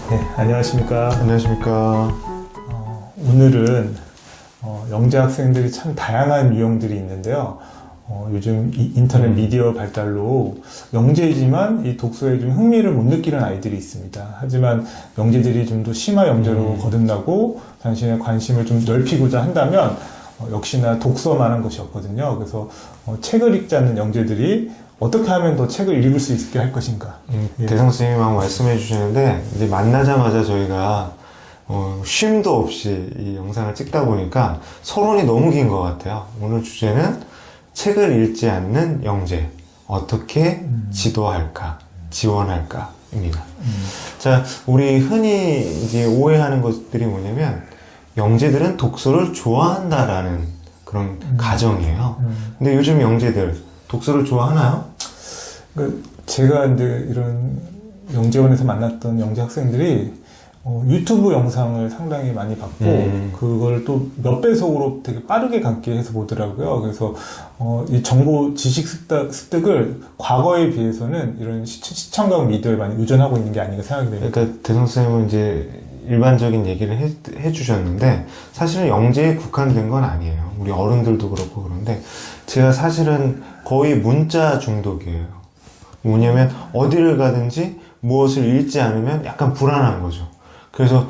네, 안녕하십니까. 안녕하십니까. 오늘은 영재 학생들이 참 다양한 유형들이 있는데요. 요즘 인터넷 미디어 발달로 영재이지만 이 독서에 좀 흥미를 못 느끼는 아이들이 있습니다. 하지만 영재들이 좀 더 심화 영재로 거듭나고 자신의 관심을 좀 넓히고자 한다면 역시나 독서만한 것이 없거든요. 그래서 책을 읽지 않는 영재들이 어떻게 하면 더 책을 읽을 수 있게 할 것인가. 예. 대성 선생님하고 말씀해 주시는데, 이제 만나자마자 저희가 쉼도 없이 이 영상을 찍다 보니까 서론이 너무 긴 것 같아요. 오늘 주제는 책을 읽지 않는 영재. 어떻게 지도할까, 지원할까입니다. 자, 우리 흔히 이제 오해하는 것들이 뭐냐면, 영재들은 독서를 좋아한다라는 그런 가정이에요. 근데 요즘 영재들, 독서를 좋아하나요? 제가 이제 이런 영재원에서 만났던 영재 학생들이 유튜브 영상을 상당히 많이 봤고 그걸 또 몇 배속으로 되게 빠르게 감게 해서 보더라고요. 그래서 이 정보 지식 습득을 과거에 비해서는 이런 시청각 미디어에 많이 의존하고 있는 게 아닌가 생각이 됩니다. 그러니까 대성 선생님은 이제 일반적인 얘기를 해주셨는데, 사실은 영재에 국한된 건 아니에요. 우리 어른들도 그렇고. 그런데 제가 사실은 거의 문자 중독이에요. 뭐냐면 어디를 가든지 무엇을 읽지 않으면 약간 불안한 거죠. 그래서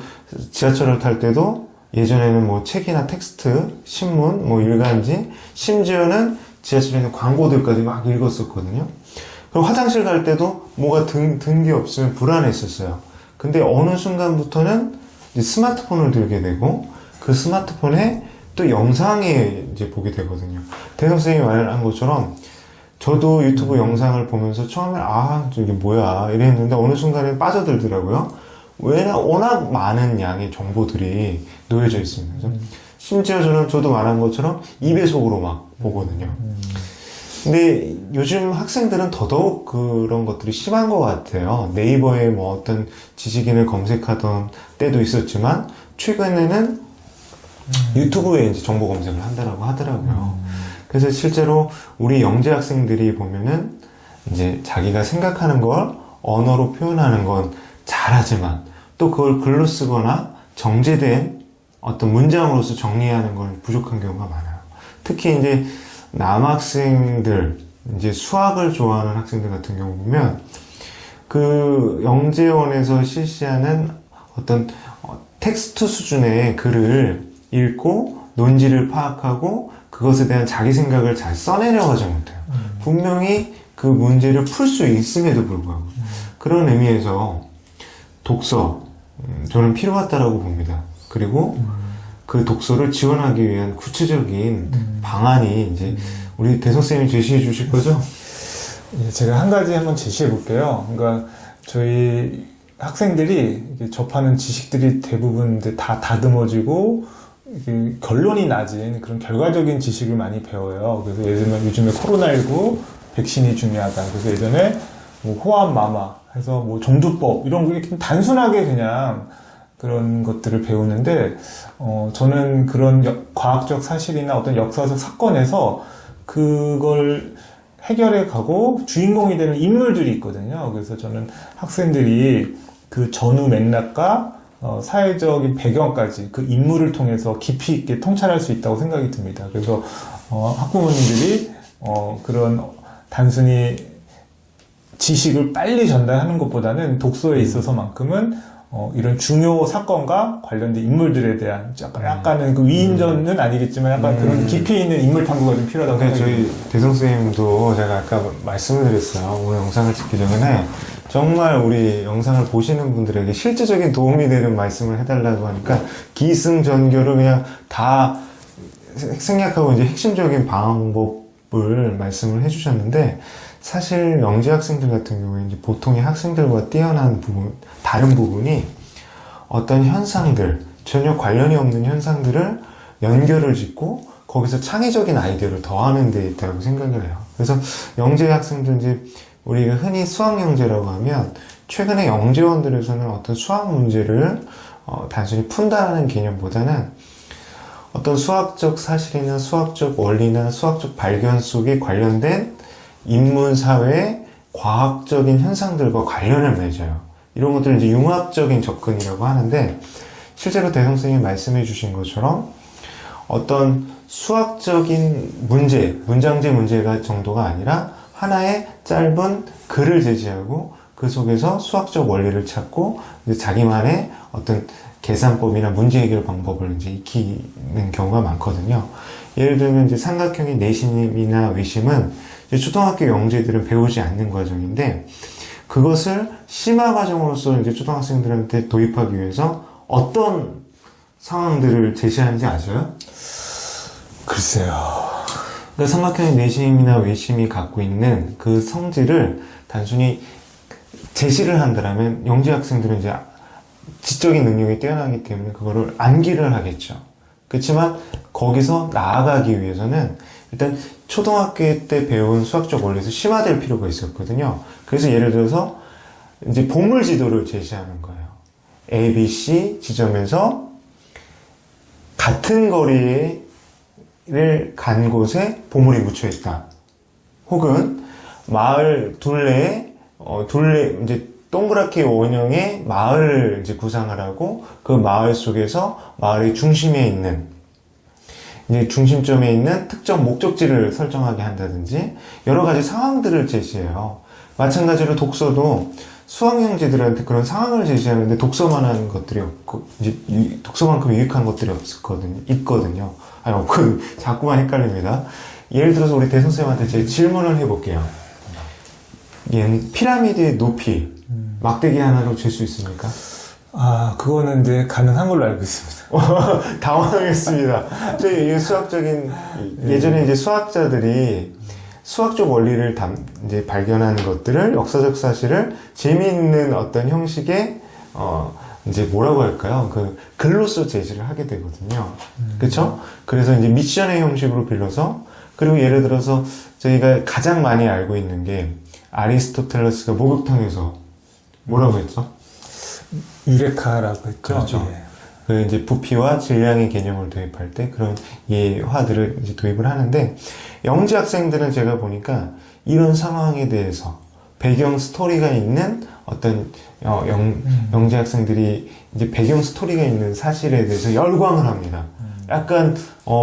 지하철을 탈 때도 예전에는 뭐 책이나 텍스트, 신문, 뭐 일간지, 심지어는 지하철에 있는 광고들까지 막 읽었었거든요. 그리고 화장실 갈 때도 뭐가 든 게 없으면 불안했었어요. 근데 어느 순간부터는 이제 스마트폰을 들게 되고, 그 스마트폰에 또 영상에 이제 보게 되거든요. 대성 선생님이 말한 것처럼 저도 유튜브 영상을 보면서 처음에 저게 뭐야 이랬는데 어느 순간에 빠져들더라고요. 워낙 많은 양의 정보들이 놓여져 있습니다. 심지어 저도 말한 것처럼 2배속으로 막 보거든요. 근데 요즘 학생들은 더더욱 그런 것들이 심한 것 같아요. 네이버에 뭐 어떤 지식인을 검색하던 때도 있었지만, 최근에는 유튜브에 이제 정보 검색을 한다라고 하더라고요. 그래서 실제로 우리 영재 학생들이 보면은 이제 자기가 생각하는 걸 언어로 표현하는 건 잘하지만, 또 그걸 글로 쓰거나 정제된 어떤 문장으로서 정리하는 건 부족한 경우가 많아요. 특히 이제 남학생들, 이제 수학을 좋아하는 학생들 같은 경우 보면, 그 영재원에서 실시하는 어떤 텍스트 수준의 글을 읽고 논지를 파악하고 그것에 대한 자기 생각을 잘 써내려가지 못해요. 분명히 그 문제를 풀 수 있음에도 불구하고. 그런 의미에서 독서, 저는 필요하다라고 봅니다. 그리고 그 독서를 지원하기 위한 구체적인 방안이 이제 우리 대성 쌤이 제시해 주실 거죠? 예, 제가 한 가지 한번 제시해 볼게요. 그러니까 저희 학생들이 접하는 지식들이 대부분 다 다듬어지고 결론이 낮은 그런 결과적인 지식을 많이 배워요. 그래서 예를 들면 요즘에 코로나19 백신이 중요하다. 그래서 예전에 뭐 호암 마마 해서 뭐 종두법 이런 게 단순하게 그냥 그런 것들을 배우는데, 저는 그런 과학적 사실이나 어떤 역사적 사건에서 그걸 해결해 가고 주인공이 되는 인물들이 있거든요. 그래서 저는 학생들이 그 전후 맥락과 사회적인 배경까지 그 인물을 통해서 깊이 있게 통찰할 수 있다고 생각이 듭니다. 그래서 학부모님들이 그런 단순히 지식을 빨리 전달하는 것보다는 독서에 있어서만큼은 이런 중요 사건과 관련된 인물들에 대한 약간은 그 위인전은 아니겠지만 약간 그런 깊이 있는 인물 탐구가 좀 필요하다고 그러니까 생각이 저희 대성 선생님도 제가 아까 말씀을 드렸어요. 오늘 영상을 찍기 전에 정말 우리 영상을 보시는 분들에게 실질적인 도움이 되는 말씀을 해달라고 하니까 기승전결을 그냥 다 생략하고 이제 핵심적인 방법을 말씀을 해주셨는데, 사실 영재 학생들 같은 경우에 이제 보통의 학생들과 뛰어난 부분, 다른 부분이 어떤 현상들, 전혀 관련이 없는 현상들을 연결을 짓고 거기서 창의적인 아이디어를 더하는 데 있다고 생각을 해요. 그래서 영재 학생들, 이제 우리가 흔히 수학 영재라고 하면, 최근에 영재원들에서는 어떤 수학 문제를 단순히 푼다는 개념보다는 어떤 수학적 사실이나 수학적 원리나 수학적 발견 속에 관련된 인문, 사회, 과학적인 현상들과 관련을 맺어요. 이런 것들을 이제 융합적인 접근이라고 하는데, 실제로 대성 선생님이 말씀해 주신 것처럼 어떤 수학적인 문제, 문장제 문제가 정도가 아니라 하나의 짧은 글을 제시하고 그 속에서 수학적 원리를 찾고 이제 자기만의 어떤 계산법이나 문제 해결 방법을 이제 익히는 경우가 많거든요. 예를 들면 이제 삼각형의 내심이나 외심은 이제 초등학교 영재들은 배우지 않는 과정인데, 그것을 심화 과정으로서 이제 초등학생들한테 도입하기 위해서 어떤 상황들을 제시하는지 아세요? 글쎄요. 그러니까 삼각형의 내심이나 외심이 갖고 있는 그 성질을 단순히 제시를 한다면 영재 학생들은 이제 지적인 능력이 뛰어나기 때문에 그거를 암기를 하겠죠. 그렇지만 거기서 나아가기 위해서는 일단 초등학교 때 배운 수학적 원리에서 심화될 필요가 있었거든요. 그래서 예를 들어서 이제 보물 지도를 제시하는 거예요. A, B, C 지점에서 같은 거리를 간 곳에 보물이 묻혀 있다. 혹은 마을 둘레에 이제 동그랗게 원형의 마을을 이제 구상을 하고 그 마을 속에서 마을의 중심에 있는 이제 중심점에 있는 특정 목적지를 설정하게 한다든지 여러 가지 상황들을 제시해요. 마찬가지로 독서도 수학영재들한테 그런 상황을 제시하는데 독서만한 것들이 없고 이제 독서만큼 유익한 것들이 있거든요. 아니 없고 자꾸만 헷갈립니다. 예를 들어서 우리 대선생님한테 제가 질문을 해볼게요. 얘는 피라미드의 높이 막대기 하나로 잴 수 있습니까? 아, 그거는 이제 가능한 걸로 알고 있습니다. 당황했습니다. 저희 수학적인 예전에 이제 수학자들이 수학적 원리를 이제 발견하는 것들을 역사적 사실을 재미있는 어떤 형식의 이제 뭐라고 할까요? 그 글로써 제시를 하게 되거든요. 그렇죠? 그래서 이제 미션의 형식으로 빌려서 그리고 예를 들어서 저희가 가장 많이 알고 있는 게 아리스토텔레스가 목욕탕에서 뭐라고 했죠? 유레카라고 했죠. 그렇죠. 예. 그 이제 부피와 질량의 개념을 도입할 때 그런 예화들을 이제 도입을 하는데 영재 학생들은 제가 보니까 이런 상황에 대해서 배경 스토리가 있는 어떤 영재 학생들이 이제 배경 스토리가 있는 사실에 대해서 열광을 합니다. 약간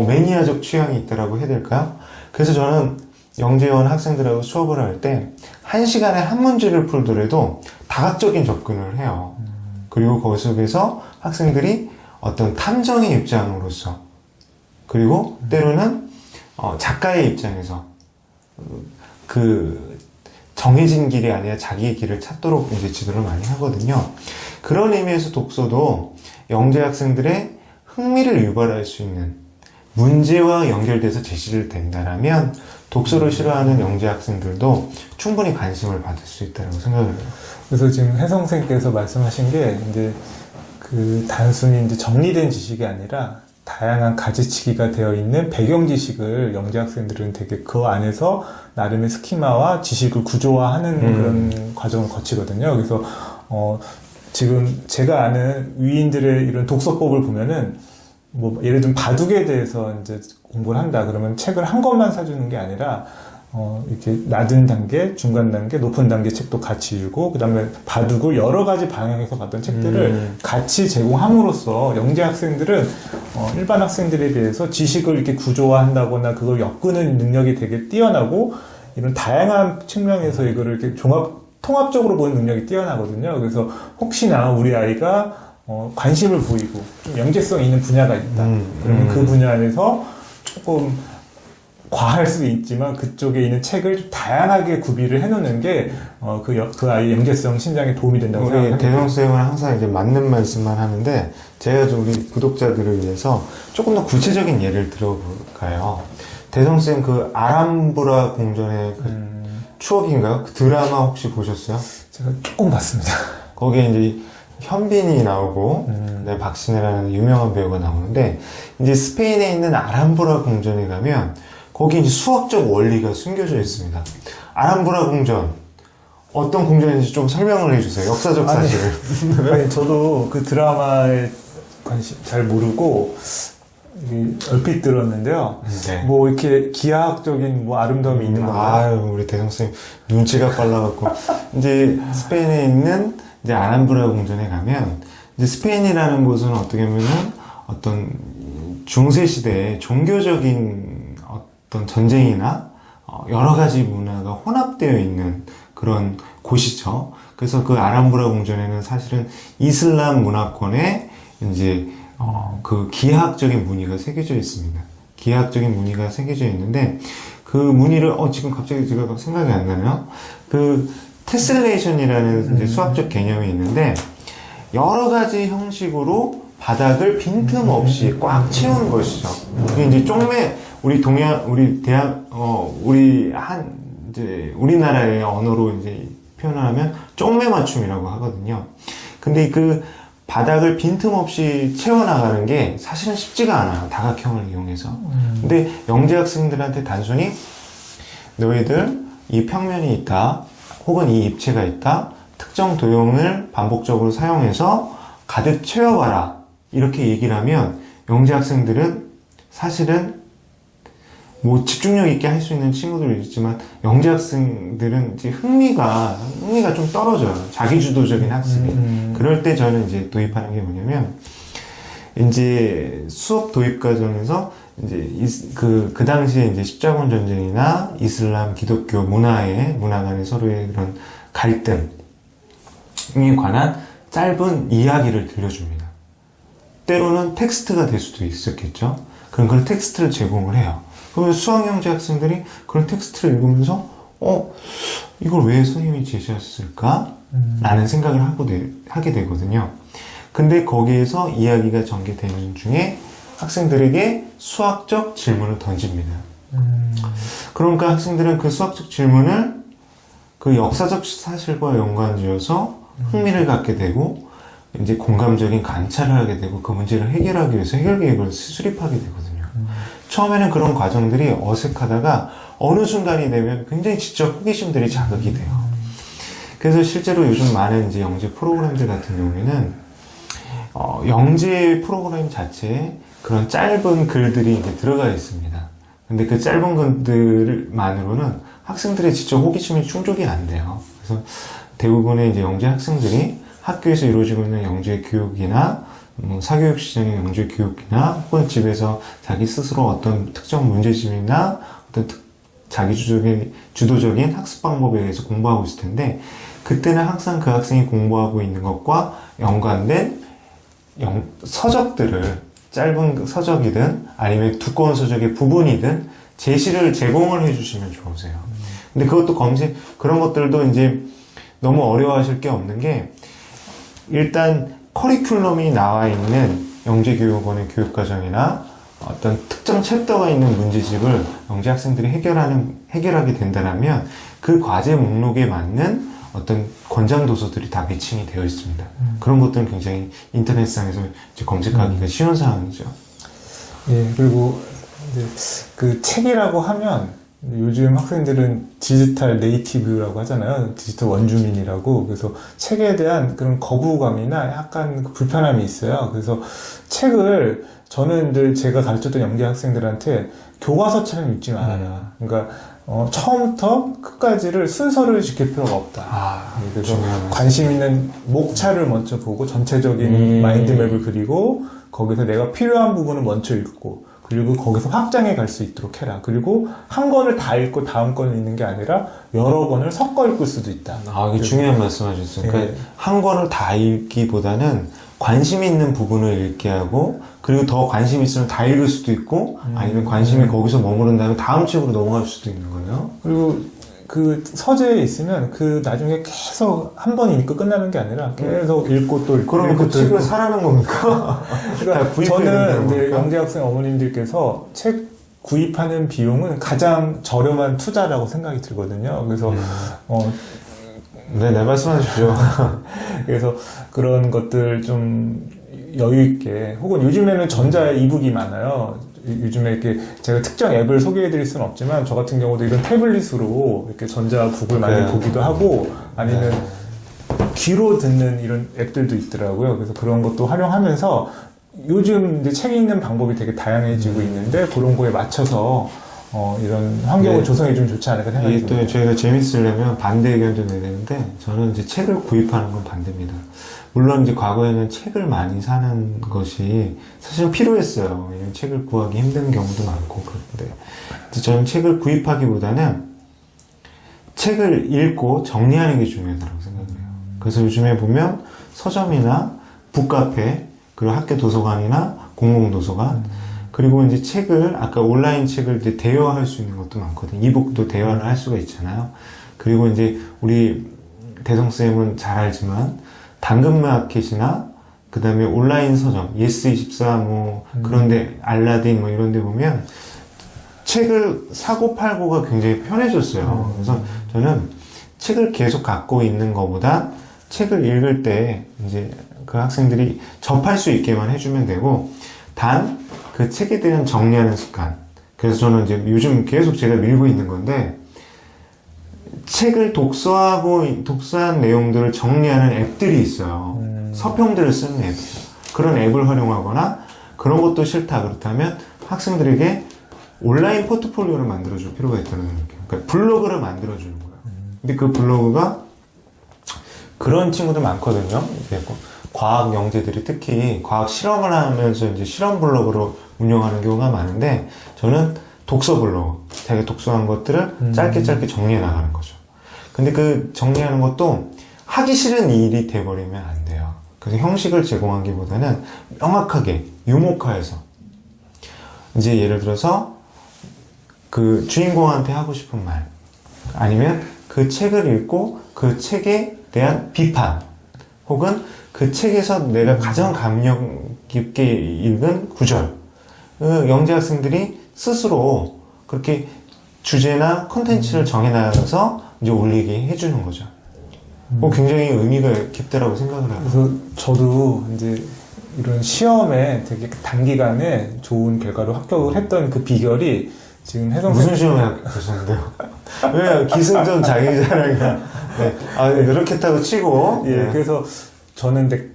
매니아적 취향이 있다라고 해야 될까요? 그래서 저는 영재원 학생들하고 수업을 할 때 1시간에 한 문제를 풀더라도 다각적인 접근을 해요. 그리고 거기 속에서 학생들이 어떤 탐정의 입장으로서 그리고 때로는 작가의 입장에서 그 정해진 길이 아니라 자기의 길을 찾도록 이제 지도를 많이 하거든요. 그런 의미에서 독서도 영재 학생들의 흥미를 유발할 수 있는 문제와 연결돼서 제시를 된다라면 독서를 싫어하는 영재 학생들도 충분히 관심을 받을 수 있다고 생각을 해요. 그래서 지금 혜성 선생님께서 말씀하신 게 이제 그 단순히 이제 정리된 지식이 아니라 다양한 가지치기가 되어 있는 배경 지식을 영재 학생들은 되게 그 안에서 나름의 스키마와 지식을 구조화하는 그런 과정을 거치거든요. 그래서 지금 제가 아는 위인들의 이런 독서법을 보면은 뭐 예를 들면 바둑에 대해서 이제 공부를 한다 그러면 책을 한 권만 사주는 게 아니라 이렇게 낮은 단계, 중간 단계, 높은 단계 책도 같이 읽고 그 다음에 바둑을 여러 가지 방향에서 봤던 책들을 같이 제공함으로써 영재 학생들은 일반 학생들에 비해서 지식을 이렇게 구조화한다거나 그걸 엮는 능력이 되게 뛰어나고 이런 다양한 측면에서 이거를 이렇게 통합적으로 보는 능력이 뛰어나거든요. 그래서 혹시나 우리 아이가 관심을 보이고 좀 영재성 있는 분야가 있다. 그러면 그 분야 안에서 조금 과할 수도 있지만 그쪽에 있는 책을 좀 다양하게 구비를 해놓는 게 그 아이의 영재성 신장에 도움이 된다고 우리 생각합니다. 대성쌤은 항상 이제 맞는 말씀만 하는데 제가 좀 우리 구독자들을 위해서 조금 더 구체적인 예를 들어볼까요? 대성쌤 그 아람브라 궁전의 그 추억인가요? 그 드라마 혹시 보셨어요? 제가 조금 봤습니다. 거기에 이제 현빈이 나오고 네, 박신혜라는 유명한 배우가 나오는데 이제 스페인에 있는 아람브라 궁전에 가면 거기 이제 수학적 원리가 숨겨져 있습니다. 아람브라 궁전 어떤 궁전인지 좀 설명을 해주세요. 역사적 사실을. 아니 저도 그 드라마에 관심 잘 모르고 얼핏 들었는데요. 네. 뭐 이렇게 기하학적인 뭐 아름다움이 있는 건가요? 아유 우리 대성쌤 눈치가 빨라갖고 이제 스페인에 있는 이제 아람브라 궁전에 가면 이제 스페인이라는 곳은 어떻게 보면은 어떤 중세 시대의 종교적인 어떤 전쟁이나 여러 가지 문화가 혼합되어 있는 그런 곳이죠. 그래서 그 아람브라 궁전에는 사실은 이슬람 문화권의 이제 그 기하학적인 무늬가 새겨져 있습니다. 기하학적인 무늬가 새겨져 있는데 그 무늬를 지금 갑자기 제가 생각이 안 나네요. 그 테셀레이션이라는 이제 수학적 개념이 있는데 여러 가지 형식으로 바닥을 빈틈없이 꽉 채운 것이죠. 이게 이제 쪽매 우리 이제 우리나라의 언어로 이제 표현을 하면 쪽매 맞춤이라고 하거든요. 근데 그 바닥을 빈틈없이 채워나가는 게 사실은 쉽지가 않아요. 다각형을 이용해서. 근데 영재 학생들한테 단순히 너희들 이 평면이 있다, 혹은 이 입체가 있다, 특정 도형을 반복적으로 사용해서 가득 채워봐라. 이렇게 얘기를 하면 영재 학생들은 사실은 뭐 집중력 있게 할 수 있는 친구들도 있지만 영재 학생들은 이제 흥미가 좀 떨어져요. 자기주도적인 학습이. 그럴 때 저는 이제 도입하는 게 뭐냐면 이제 수업 도입 과정에서 이제 그 당시에 이제 십자군 전쟁이나 이슬람, 기독교 문화 간의 서로의 그런 갈등에 관한 짧은 이야기를 들려줍니다. 때로는 텍스트가 될 수도 있었겠죠. 그럼 그 텍스트를 제공을 해요. 그러면 수학영재 학생들이 그런 텍스트를 읽으면서 이걸 왜 선생님이 제시했을까? 라는 생각을 하게 되거든요. 근데 거기에서 이야기가 전개되는 중에 학생들에게 수학적 질문을 던집니다. 그러니까 학생들은 그 수학적 질문을 그 역사적 사실과 연관지어서 흥미를 갖게 되고 이제 공감적인 관찰을 하게 되고 그 문제를 해결하기 위해서 해결계획을 수립하게 되거든요. 처음에는 그런 과정들이 어색하다가 어느 순간이 되면 굉장히 지적 호기심들이 자극이 돼요. 그래서 실제로 요즘 많은 이제 영재 프로그램들 같은 경우에는 영재 프로그램 자체에 그런 짧은 글들이 이제 들어가 있습니다. 근데 그 짧은 글들만으로는 학생들의 지적 호기심이 충족이 안 돼요. 그래서 대부분의 이제 영재 학생들이 학교에서 이루어지고 있는 영재 교육이나 사교육 시장의 영재 교육이나 혹은 집에서 자기 스스로 어떤 특정 문제집이나 어떤 자기 주도적인 학습 방법에 대해서 공부하고 있을 텐데 그때는 항상 그 학생이 공부하고 있는 것과 연관된 서적들을 짧은 서적이든 아니면 두꺼운 서적의 부분이든 제시를 제공을 해주시면 좋으세요. 근데 그것도 그런 것들도 이제 너무 어려워하실 게 없는 게 일단 커리큘럼이 나와 있는 영재교육원의 교육과정이나 어떤 특정 챕터가 있는 문제집을 영재 학생들이 해결하게 된다면 그 과제 목록에 맞는 어떤 권장 도서들이 다 매칭이 되어 있습니다. 그런 것들은 굉장히 인터넷상에서 이제 검색하기가 쉬운 상황이죠. 예, 그리고 이제 그 책이라고 하면 요즘 학생들은 디지털 네이티브라고 하잖아요. 디지털 원주민이라고. 그래서 책에 대한 그런 거부감이나 약간 불편함이 있어요. 그래서 책을 저는 늘 제가 가르쳤던 영재 학생들한테 교과서처럼 읽지 말아라. 그러니까 처음부터 끝까지를 순서를 지킬 필요가 없다. 그래서 관심 있는 목차를 먼저 보고 전체적인 마인드맵을 그리고 거기서 내가 필요한 부분을 먼저 읽고 그리고 거기서 확장해 갈 수 있도록 해라. 그리고 한 권을 다 읽고 다음 권을 읽는 게 아니라 여러 권을 섞어 읽을 수도 있다. 이게 중요한 말씀 하셨어요. 그러니까 한 권을 다 읽기보다는 관심 있는 부분을 읽게 하고 그리고 더 관심 있으면 다 읽을 수도 있고 아니면 관심이 거기서 머무른 다음에 다음 책으로 넘어갈 수도 있는 거예요. 그리고 그 서재에 있으면 그 나중에 계속 한 번 읽고 끝나는 게 아니라 계속 읽고 또 읽고 그러면 그 책을 사라는 겁니까? 그러니까 저는 이제 영재 학생 어머님들께서 책 구입하는 비용은 가장 저렴한 투자라고 생각이 들거든요. 그래서 네, 말씀하십시오. 그래서 그런 것들 좀 여유 있게 혹은 요즘에는 전자 이북이 많아요. 요즘에 이렇게 제가 특정 앱을 소개해 드릴 수는 없지만 저 같은 경우도 이런 태블릿으로 이렇게 전자북을 많이 보기도 하고 아니면 귀로 듣는 이런 앱들도 있더라고요. 그래서 그런 것도 활용하면서 요즘 이제 책 읽는 방법이 되게 다양해지고 있는데 그런 거에 맞춰서 이런 환경을 네. 조성해주면 좋지 않을까 생각이 이게 또 듭니다. 저희가 재밌으려면 반대 의견도 내야 되는데, 저는 이제 책을 구입하는 건 반대입니다. 물론 이제 과거에는 책을 많이 사는 것이 사실은 필요했어요. 왜냐면 책을 구하기 힘든 경우도 많고 그런데 저는 책을 구입하기보다는 책을 읽고 정리하는 게 중요하다고 생각을 해요. 그래서 요즘에 보면 서점이나 북카페, 그리고 학교 도서관이나 공공도서관, 그리고 이제 책을, 아까 온라인 책을 이제 대여할 수 있는 것도 많거든요. 이북도 대여를 할 수가 있잖아요. 그리고 이제 우리 대성쌤은 잘 알지만, 당근마켓이나, 그 다음에 온라인 서점, 예스24 뭐, 그런데, 알라딘 뭐 이런 데 보면, 책을 사고 팔고가 굉장히 편해졌어요. 그래서 저는 책을 계속 갖고 있는 것보다 책을 읽을 때 이제 그 학생들이 접할 수 있게만 해주면 되고, 단 그 책에 대한 정리하는 습관. 그래서 저는 이제 요즘 계속 제가 밀고 있는 건데, 책을 독서한 내용들을 정리하는 앱들이 있어요. 서평들을 쓰는 앱. 그런 앱을 활용하거나, 그런 것도 싫다 그렇다면 학생들에게 온라인 포트폴리오를 만들어줄 필요가 있다는 생각해요. 그러니까 블로그를 만들어주는 거예요. 근데 그 블로그가 그런 친구들 많거든요. 이제 뭐 과학 영재들이 특히 과학 실험을 하면서 이제 실험 블로그로 운영하는 경우가 많은데, 저는 독서 블로그, 자기가 독서한 것들을 짧게 정리해 나가는 거죠. 근데 그 정리하는 것도 하기 싫은 일이 돼버리면 안 돼요. 그래서 형식을 제공하기보다는 명확하게 유목화해서, 이제 예를 들어서 그 주인공한테 하고 싶은 말, 아니면 그 책을 읽고 그 책에 대한 비판, 혹은 그 책에서 내가 가장 감명 깊게 읽은 구절, 그 영재 학생들이 스스로 그렇게 주제나 콘텐츠를 정해나가서 이제 올리게 해주는 거죠. 굉장히 의미가 깊다라고 생각을 해요. 그래서 저도 이제 이런 시험에 되게 단기간에 좋은 결과로 합격을 했던 그 비결이 지금 무슨 시험에 합격하셨는데요? 왜 기승전 자기자랑이야. 네. 아, 이렇게 타고 치고. 예, 네. 그래서 저는 이제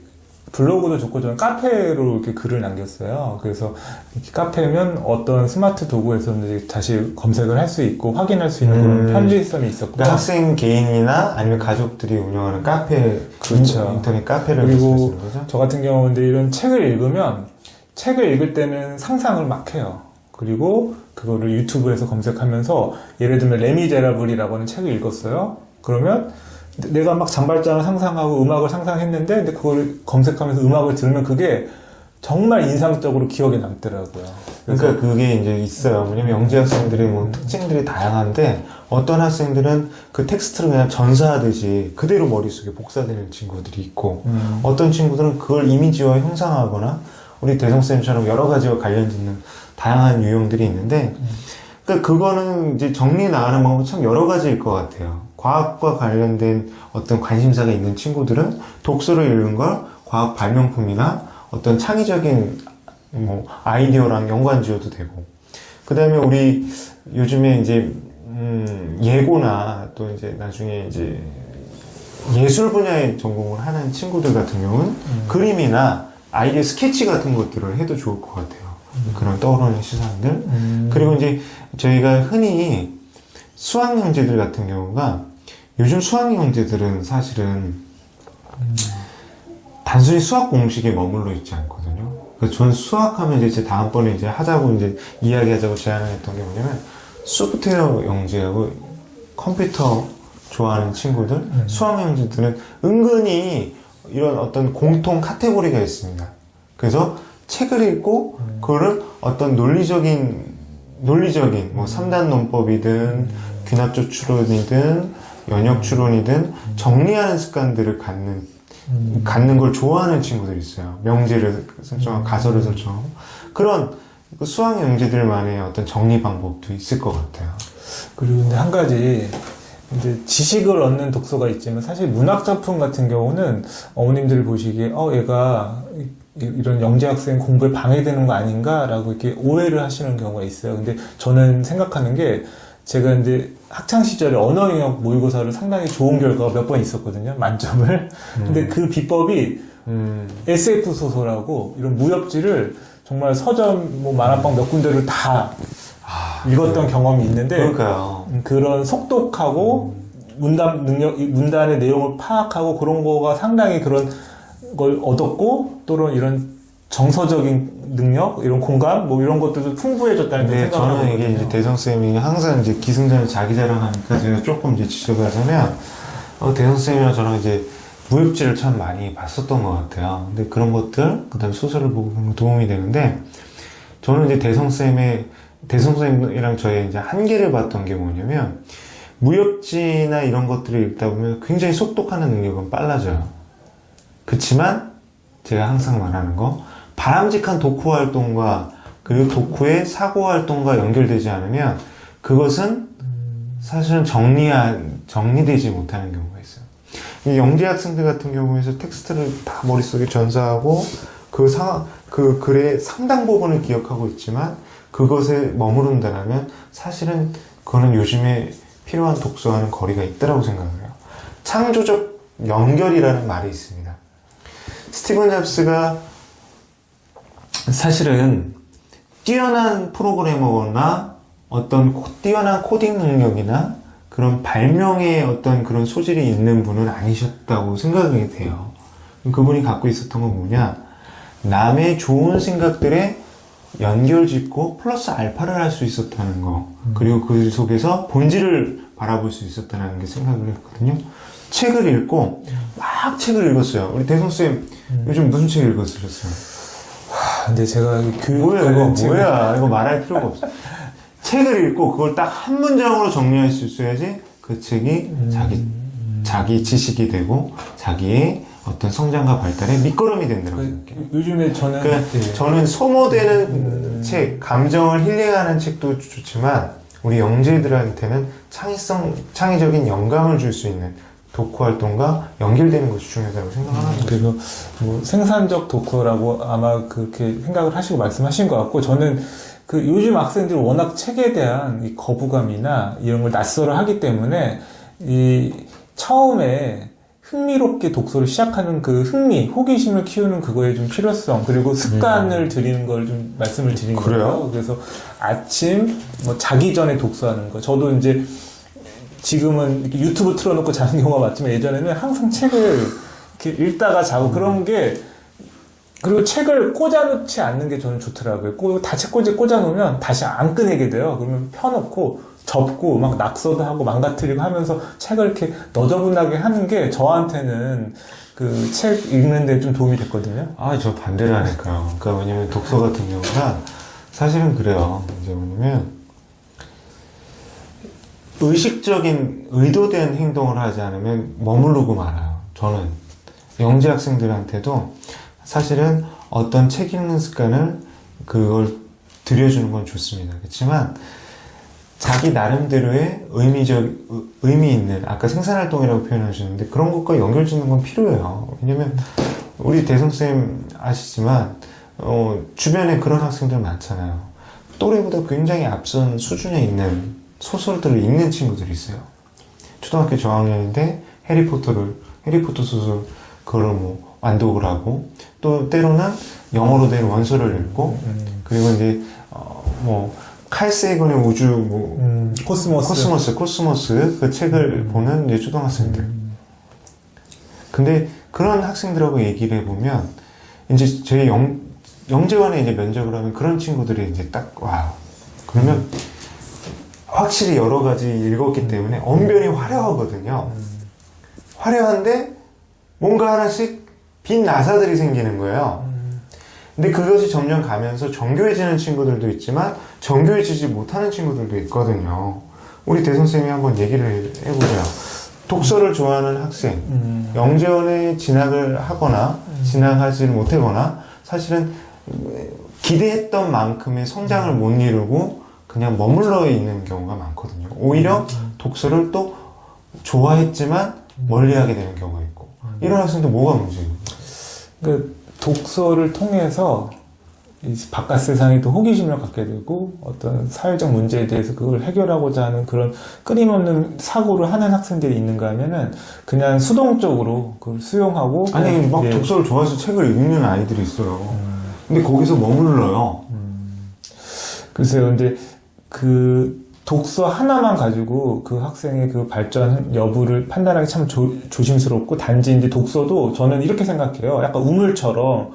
블로그도 좋고 저는 카페로 이렇게 글을 남겼어요. 그래서 이렇게 카페면 어떤 스마트 도구에서 이제 다시 검색을 할 수 있고 확인할 수 있는 그런 편리성이 있었고. 그러니까 학생 개인이나 아니면 가족들이 운영하는 카페, 그렇죠. 인터넷 카페를 그리고 말씀하시는 거죠? 저 같은 경우는 이런 책을 읽으면 책을 읽을 때는 상상을 막 해요. 그리고 그거를 유튜브에서 검색하면서 예를 들면 레미제라블이라고 하는 책을 읽었어요. 그러면 내가 막 장발장을 상상하고 음악을 상상했는데 근데 그걸 검색하면서 음악을 들으면 그게 정말 인상적으로 기억에 남더라고요. 그러니까 그게 이제 있어요. 왜냐면 영재 학생들의 뭐 특징들이 다양한데, 어떤 학생들은 그 텍스트를 그냥 전사하듯이 그대로 머릿속에 복사되는 친구들이 있고, 어떤 친구들은 그걸 이미지화 형상화하거나, 우리 대성쌤처럼 여러 가지와 관련 짓는 다양한 유형들이 있는데, 그러니까 그거는 이제 정리해 나가는 방법은 참 여러 가지일 것 같아요. 과학과 관련된 어떤 관심사가 있는 친구들은 독서를 읽는 걸 과학 발명품이나 어떤 창의적인 뭐 아이디어랑 연관 지어도 되고, 그 다음에 우리 요즘에 이제 예고나 또 이제 나중에 이제 예술 분야의 전공을 하는 친구들 같은 경우는 그림이나 아이디어 스케치 같은 것들을 해도 좋을 것 같아요. 그런 떠오르는 시선들. 그리고 이제 저희가 흔히 수학 영재들 같은 경우가, 요즘 수학 영재들은 사실은 단순히 수학 공식에 머물러 있지 않거든요. 그래서 저는 수학하면 이제 다음번에 이제 하자고 이제 이야기하자고 제안을 했던 게 뭐냐면, 소프트웨어 영재하고 컴퓨터 좋아하는 친구들, 수학 영재들은 은근히 이런 어떤 공통 카테고리가 있습니다. 그래서 책을 읽고 그거를 어떤 논리적인 뭐 3단 논법이든 귀납조 추론이든 연역 추론이든 정리하는 습관들을 갖는 걸 좋아하는 친구들이 있어요. 명제를 설정하고 가설을 설정하고, 그런 수학 영재들만의 어떤 정리 방법도 있을 것 같아요. 그리고 근데 한 가지 이제 지식을 얻는 독서가 있지만 사실 문학 작품 같은 경우는 어머님들 보시기에 얘가 이런 영재 학생 공부에 방해되는 거 아닌가라고 이렇게 오해를 하시는 경우가 있어요. 근데 저는 생각하는 게, 제가 이제 학창 시절에 언어 영역 모의고사를 상당히 좋은 결과가 몇 번 있었거든요. 만점을. 근데 그 비법이 SF 소설하고 이런 무협지를 정말 서점 뭐 만화방 몇 군데를 다 읽었던 경험이 있는데 그러니까요. 그런 속독하고 문단의 내용을 파악하고 그런 거가 상당히 그런 걸 얻었고 또는 이런 정서적인 능력, 이런 공감, 뭐 이런 것들도 풍부해졌다는 근데 생각을 저는 이게 이제 대성쌤이 항상 이제 기승전을 자기 자랑하니까 제가 조금 이제 지적을 하자면, 대성쌤이랑 저랑 이제 무협지를 참 많이 봤었던 것 같아요. 근데 그런 것들, 그 다음에 소설을 보고 그런 거 도움이 되는데, 저는 이제 대성쌤이랑 저의 이제 한계를 봤던 게 뭐냐면, 무협지나 이런 것들을 읽다 보면 굉장히 속독하는 능력은 빨라져요. 그치만, 제가 항상 말하는 거, 바람직한 독후 활동과 그리고 독후의 사고 활동과 연결되지 않으면 그것은 사실은 정리되지 못하는 경우가 있어요. 이 영재 학생들 같은 경우에서 텍스트를 다 머릿속에 전사하고 그 글의 상당 부분을 기억하고 있지만 그것에 머무른다면 사실은 그거는 요즘에 필요한 독서와는 거리가 있다고 생각을 해요. 창조적 연결이라는 말이 있습니다. 스티븐 잡스가 사실은 뛰어난 프로그래머나 어떤 뛰어난 코딩 능력이나 그런 발명의 어떤 그런 소질이 있는 분은 아니셨다고 생각이 돼요. 그분이 갖고 있었던 건 뭐냐? 남의 좋은 생각들에 연결짓고 플러스 알파를 할 수 있었다는 거. 그리고 그 속에서 본질을 바라볼 수 있었다는 게 생각을 했거든요. 책을 읽고 막 책을 읽었어요. 우리 대성쌤 요즘 무슨 책 읽었으셨어요? 근데 제가 뭐야 이거 말할 필요가 없어. 책을 읽고 그걸 딱 한 문장으로 정리할 수 있어야지 그 책이 자기 지식이 되고 자기의 어떤 성장과 발달에 밑거름이 된다고 생각해요. 요즘에 저는 저는 소모되는 책, 감정을 힐링하는 책도 좋지만 우리 영재들한테는 창의적인 영감을 줄 수 있는 독후 활동과 연결되는 것이 중요하다고 생각합니다. 그래서 뭐 생산적 독후라고 아마 그렇게 생각을 하시고 말씀하신 것 같고, 저는 그 요즘 학생들이 워낙 책에 대한 이 거부감이나 이런 걸 낯설어하기 때문에 이 처음에 흥미롭게 독서를 시작하는 그 호기심을 키우는 그거에 좀 필요성, 그리고 습관을 들이는 걸 좀 말씀을 드린 거예요. 그래서 아침 뭐 자기 전에 독서하는 거. 저도 이제 지금은 이렇게 유튜브 틀어놓고 자는 경우가 많지만 예전에는 항상 책을 이렇게 읽다가 자고 그런 게, 그리고 책을 꽂아놓지 않는 게 저는 좋더라고요. 책 꽂아놓으면 다시 안 꺼내게 돼요. 그러면 펴놓고 접고 막 낙서도 하고 망가뜨리고 하면서 책을 이렇게 너저분하게 하는 게 저한테는 그 책 읽는데 좀 도움이 됐거든요. 저 반대를 하니까요. 그러니까 왜냐면 독서 같은 경우가 사실은 그래요. 이제 뭐냐면 의식적인 의도된 행동을 하지 않으면 머무르고 말아요. 저는 영재 학생들한테도 사실은 어떤 책 읽는 습관을 그걸 들여주는 건 좋습니다. 그렇지만 자기 나름대로의 의미 있는, 아까 생산활동이라고 표현하셨는데 그런 것과 연결짓는 건 필요해요. 왜냐면 우리 대성쌤 아시지만 주변에 그런 학생들 많잖아요. 또래보다 굉장히 앞선 수준에 있는 소설들을 읽는 친구들이 있어요. 초등학교 저학년인데 해리포터 소설 그걸 뭐 완독을 하고, 또 때로는 영어로 된 원서를 읽고, 그리고 이제 칼 세이건의 우주 코스모스 그 책을 보는 이제 초등학생들. 근데 그런 학생들하고 얘기를 해보면 이제 저희 영재관에 이제 면접을 하면 그런 친구들이 이제 딱 와요. 그러면 확실히 여러 가지 읽었기 때문에 언변이 화려하거든요. 화려한데 뭔가 하나씩 빈 나사들이 생기는 거예요. 근데 그것이 점점 가면서 정교해지는 친구들도 있지만 정교해지지 못하는 친구들도 있거든요. 우리 대선생님이 한번 얘기를 해보세요. 독서를 좋아하는 학생, 영재원에 진학을 하거나 진학하지를 못하거나 사실은 기대했던 만큼의 성장을 못 이루고 그냥 머물러 있는 경우가 많거든요. 오히려 독서를 또 좋아했지만 멀리하게 되는 경우가 있고, 이런 학생들 뭐가 문제예요? 그 독서를 통해서 이 바깥 세상에 또 호기심을 갖게 되고 어떤 사회적 문제에 대해서 그걸 해결하고자 하는 그런 끊임없는 사고를 하는 학생들이 있는가 하면은 그냥 수동적으로 그걸 수용하고, 아니 막 독서를 좋아해서 책을 읽는 아이들이 있어요. 근데 거기서 머물러요. 글쎄요. 근데 그 독서 하나만 가지고 그 학생의 그 발전 여부를 판단하기 참 조심스럽고, 단지 이제 독서도 저는 이렇게 생각해요. 약간 우물처럼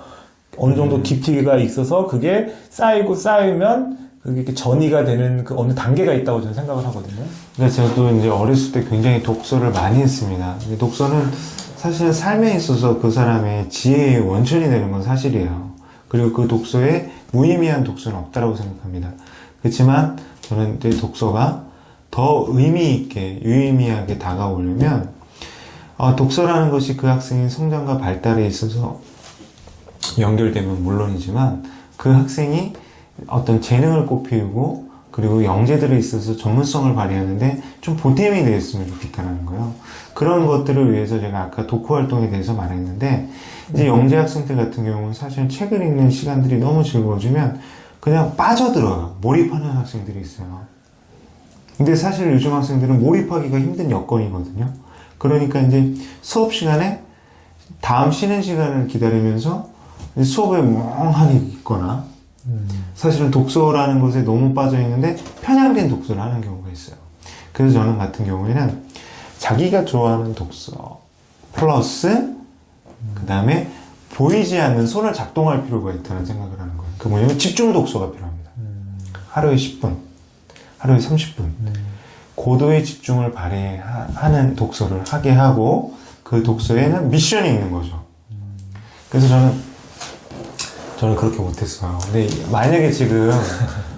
어느 정도 깊이가 있어서 그게 쌓이면 그게 이렇게 전이가 되는 그 어느 단계가 있다고 저는 생각을 하거든요. 근데 저도 이제 어렸을 때 굉장히 독서를 많이 했습니다. 근데 독서는 사실 삶에 있어서 그 사람의 지혜의 원천이 되는 건 사실이에요. 그리고 그 독서에 무의미한 독서는 없다고 생각합니다. 그렇지만 저는 이제 독서가 더 의미 있게, 유의미하게 다가오려면 독서라는 것이 그 학생의 성장과 발달에 있어서 연결되면 물론이지만 그 학생이 어떤 재능을 꽃피우고 그리고 영재들에 있어서 전문성을 발휘하는데 좀 보탬이 되었으면 좋겠다는 거예요. 그런 것들을 위해서 제가 아까 독후 활동에 대해서 말했는데, 이제 영재 학생들 같은 경우는 사실 책을 읽는 시간들이 너무 즐거워지면 그냥 빠져들어요. 몰입하는 학생들이 있어요. 근데 사실 요즘 학생들은 몰입하기가 힘든 여건이거든요. 그러니까 이제 수업 시간에 다음 쉬는 시간을 기다리면서 수업에 멍하니 있거나, 사실은 독서라는 것에 너무 빠져 있는데 편향된 독서를 하는 경우가 있어요. 그래서 저는 같은 경우에는 자기가 좋아하는 독서 플러스 그 다음에 보이지 않는 손을 작동할 필요가 있다는 생각을 하는 거예요. 그 뭐냐면 집중 독서가 필요합니다. 하루에 10분, 하루에 30분 고도의 집중을 발휘하는 독서를 하게 하고, 그 독서에는 미션이 있는 거죠. 그래서 저는 그렇게 못했어요. 근데 만약에 지금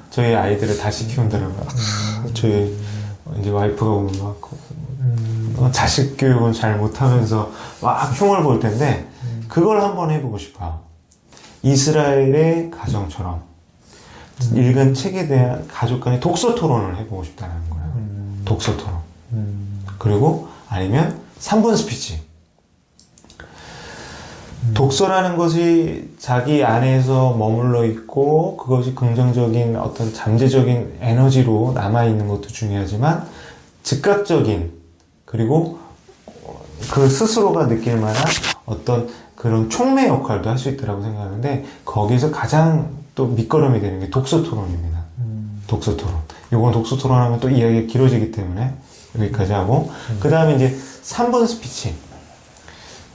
저희 아이들을 다시 키운다면 저희 이제 와이프가 보면 막 자식 교육은 잘 못하면서 막 흉을 볼 텐데, 그걸 한번 해보고 싶어요. 이스라엘의 가정처럼 읽은 책에 대한 가족 간의 독서 토론을 해보고 싶다는 거예요. 독서 토론. 그리고 아니면 3분 스피치. 독서라는 것이 자기 안에서 머물러 있고 그것이 긍정적인 어떤 잠재적인 에너지로 남아있는 것도 중요하지만, 즉각적인 그리고 그 스스로가 느낄 만한 어떤 그런 촉매 역할도 할 수 있다고 생각하는데, 거기서 가장 또 밑거름이 되는 게 독서 토론입니다. 독서 토론. 이건 독서 토론하면 또 이야기가 길어지기 때문에 여기까지 하고, 그 다음에 이제 3분 스피치.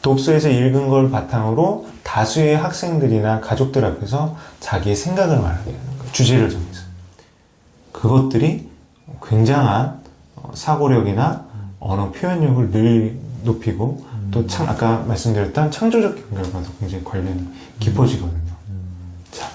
독서에서 읽은 걸 바탕으로 다수의 학생들이나 가족들 앞에서 자기의 생각을 말하게 하는 거예요. 주제를 정해서. 그것들이 굉장한 사고력이나 언어 표현력을 늘 높이고, 또 아까 말씀드렸던 창조적 연결과도 굉장히 관련이 깊어지거든요. 자.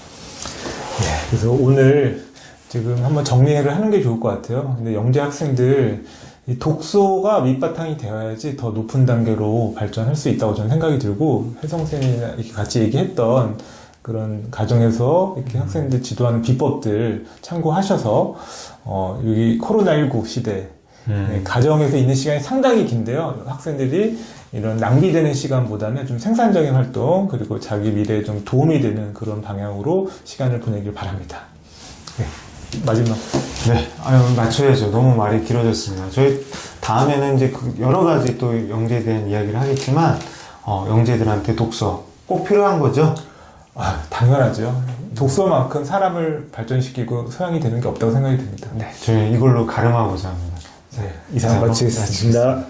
네, 그래서 오늘 지금 한번 정리를 하는 게 좋을 것 같아요. 근데 영재 학생들, 이 독서가 밑바탕이 되어야지 더 높은 단계로 발전할 수 있다고 저는 생각이 들고, 혜성쌤이나 이렇게 같이 얘기했던 그런 가정에서 이렇게 학생들 지도하는 비법들 참고하셔서, 여기 코로나19 시대, 가정에서 있는 시간이 상당히 긴데요. 학생들이 이런 낭비되는 시간보다는 좀 생산적인 활동, 그리고 자기 미래에 좀 도움이 되는 그런 방향으로 시간을 보내길 바랍니다. 네, 마지막. 네, 맞춰야죠. 너무 말이 길어졌습니다. 저희 다음에는 이제 여러 가지 또 영재에 대한 이야기를 하겠지만, 영재들한테 독서 꼭 필요한 거죠? 당연하죠. 독서만큼 사람을 발전시키고 소양이 되는 게 없다고 생각이 듭니다. 네, 저희 이걸로 가름하고자 합니다. 네, 이상 마치겠습니다.